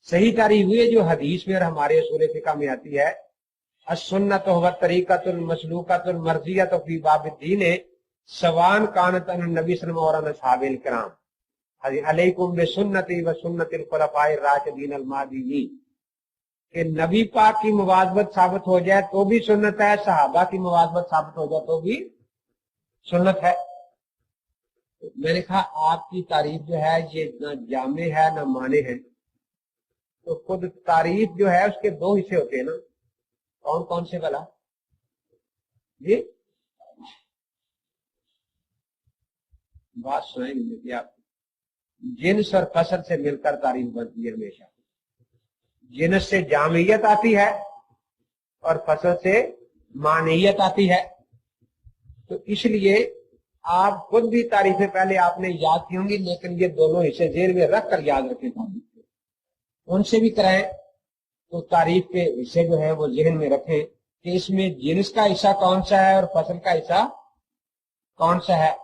सही तारीफ हुई है जो हदीस में और हमारे उसूल फिक़ह में आती है, अस्सुन्नत व तरीक़तुल मसलूक़तुल मर्ज़ियत फी बाबिद्दीन सवान कानत अन नबी सल्लल्लाहु अलैहि वसल्लम और असहाबिल किराम अलैकुम बिसुन्नती व सुन्नतिल खुलफाए राशिदीन अल महदीयीन, कि नबी पाक की मुवाज़बत साबित हो जाए तो भी सुन्नत है, सहाबा की मुवाज़बत साबित हो जाए तो भी सुन्नत है। तो मैंने कहा आपकी तारीफ जो है ये ना जामे है ना माने है। तो खुद तारीफ जो है उसके दो हिस्से होते हैं ना, कौन कौन से भला जी? बात सुनाई नहीं देती आपको। जिन्स और फसल से मिलकर तारीफ बनती है हमेशा। जिन्स से जामियत आती है और फसल से मानियत आती है। तो इसलिए आप खुद भी तारीफें पहले आपने याद की होंगी, लेकिन ये दोनों हिस्से जेल में रख कर याद रखें, उनसे भी कराएं। तो तारीफ के हिस्से जो है वो जहन में रखें कि इसमें जिन्स का हिस्सा कौन सा है और फसल का हिस्सा कौन सा है।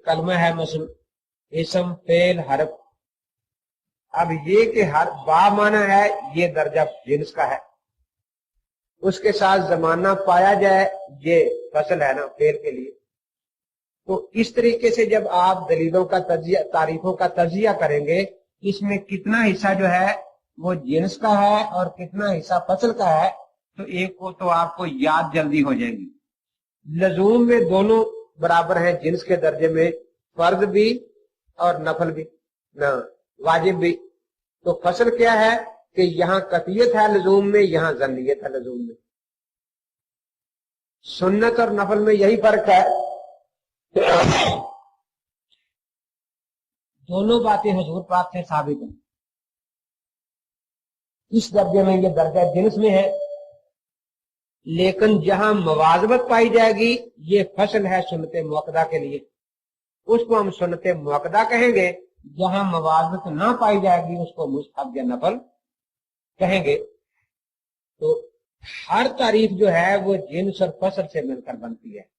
कलमा है मसल, इसम, फेल, हरफ। अब ये कि हर बा माना है ये दर्जा जिन्स का है, उसके साथ जमाना पाया जाए ये फसल है ना फेल के लिए। तो इस तरीके से जब आप दलीलों का तजिया, तारीफों का तजिया करेंगे, इसमें कितना हिस्सा जो है वो जिन्स का है और कितना हिस्सा फसल का है, तो एक को तो आपको याद जल्दी हो जाएगी। लजूम में दोनों बराबर हैं जिन्स के दर्जे में, फर्ज भी और नफल भी ना, वाजिब भी। तो फसल क्या है कि यहाँ कतियत है लजूम में, यहाँ जन्नियत है लजूम में। सुन्नत और नफल में यही फर्क है। दोनों बातें हुजूर पाक से साबित हैं। इस दर्जे में ये दर्जा जिन्स में है, लेकिन जहां मुवाज़बत पाई जाएगी ये फसल है सुन्नत मुअक्कदा के लिए, उसको हम सुन्नत मुअक्कदा कहेंगे। जहां मुवाज़बत ना पाई जाएगी उसको मुस्तहब या नफल कहेंगे। तो हर तारीफ जो है वो जिन्स और फसल से मिलकर बनती है,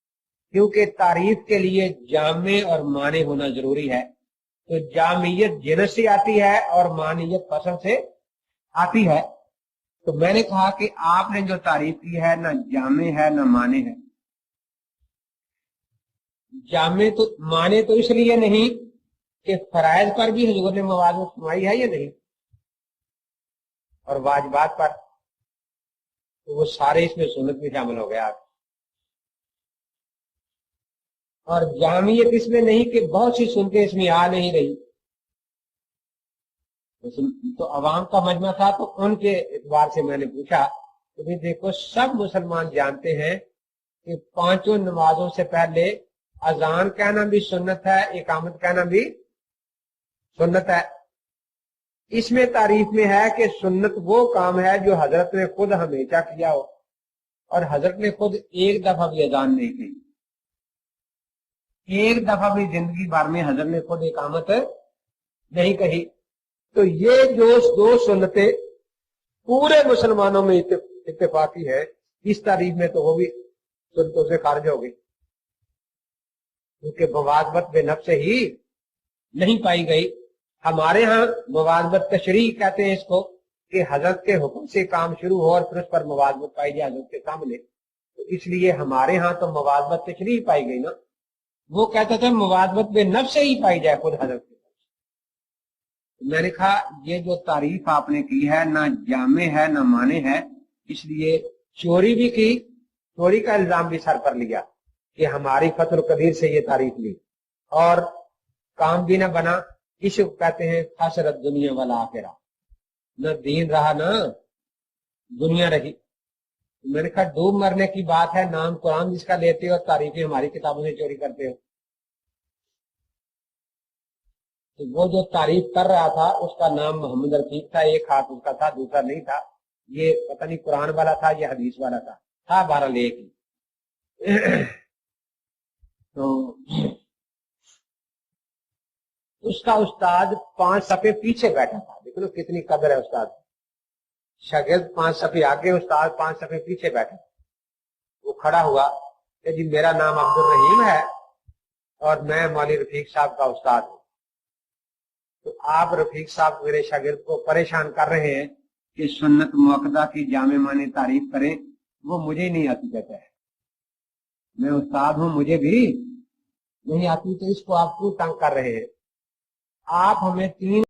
क्योंकि तारीफ के लिए जामे और माने होना जरूरी है। तो जामियत जिन्स से आती है और मानियत फसल से आती है। तो मैंने कहा कि आपने जो तारीफ की है ना जामे है ना माने है। जामे तो माने तो इसलिए नहीं कि फराइज पर भी हुजूर ने मुवाज़बत फरमाई है या नहीं, और वाजिबात पर तो वो सारे इसमें सुन्नत में शामिल हो गया। और जामियत इसमें नहीं कि बहुत सी सुनते इसमें आ नहीं रही। तो अवाम का मजमा था, तो उनके एतबार से मैंने पूछा तो भी देखो सब मुसलमान जानते हैं कि पांचों नमाजों से पहले अजान कहना भी सुन्नत है, इकामत कहना भी सुन्नत है। इसमें तारीफ में है कि सुन्नत वो काम है जो हजरत ने खुद हमेशा किया हो, और हजरत ने खुद एक दफा भी अजान नहीं की, एक दफा भी जिंदगी भर में हजरत ने खुद इकामत नहीं कही। तो ये जो दो सुन्नतें पूरे मुसलमानों में इत्तेफाकी है, इस तारीफ में तो वो भी सुन्नतों से खारिज हो गई, क्योंकि मुवाज़बत बेनफ्स से ही नहीं पाई गई। हमारे यहाँ मुवाज़बत तशरीह कहते हैं इसको, कि हजरत के हुक्म से काम शुरू हो और फिर उस पर मुवाज़बत पाई जाए हजरत के सामने। तो इसलिए हमारे यहाँ तो मुवाज़बत तशरीह पाई गई ना, वो कहते थे मुवाज़बत बेनफ्स से ही पाई जाए खुद हजरत के। मैंने कहा ये जो तारीफ आपने की है ना जामे है ना माने है, इसलिए चोरी भी की, चोरी का इल्जाम भी सर पर लिया कि हमारी फतुल कदीर से ये तारीफ ली, और काम भी ना बना। इसको कहते हैं खसरत दुनिया वाला आखिरा, न दीन रहा ना दुनिया रही। मैंने कहा डूब मरने की बात है, नाम कुरान जिसका लेते हो, तारीफें हमारी किताबों से चोरी करते हो। तो वो जो तारीफ कर रहा था उसका नाम मोहम्मद रफीक था, एक हाथ उसका था, दूसरा नहीं था। ये पता नहीं कुरान वाला था या हदीस वाला था बहरहाल एक ही। तो उसका उस्ताद 5 सफ़े पीछे बैठा था। देखो कितनी कदर है उस्ताद। शागिर्द 5 सफ़े आगे, उस्ताद 5 सफ़े पीछे बैठा। वो खड़ा हुआ कि जी मेरा नाम अब्दुल रहीम है और मैं मौलवी रफीक साहब का उस्ताद हूं। तो आप रफीक साहब मेरे शागिर्द को परेशान कर रहे हैं कि सुन्नत मुअक्कदा की जामे माने तारीफ करें, वो मुझे नहीं आती कहता है। मैं उस्ताद हूं, मुझे भी नहीं आती, तो इसको आप क्यों तंग कर रहे हैं? आप हमें 3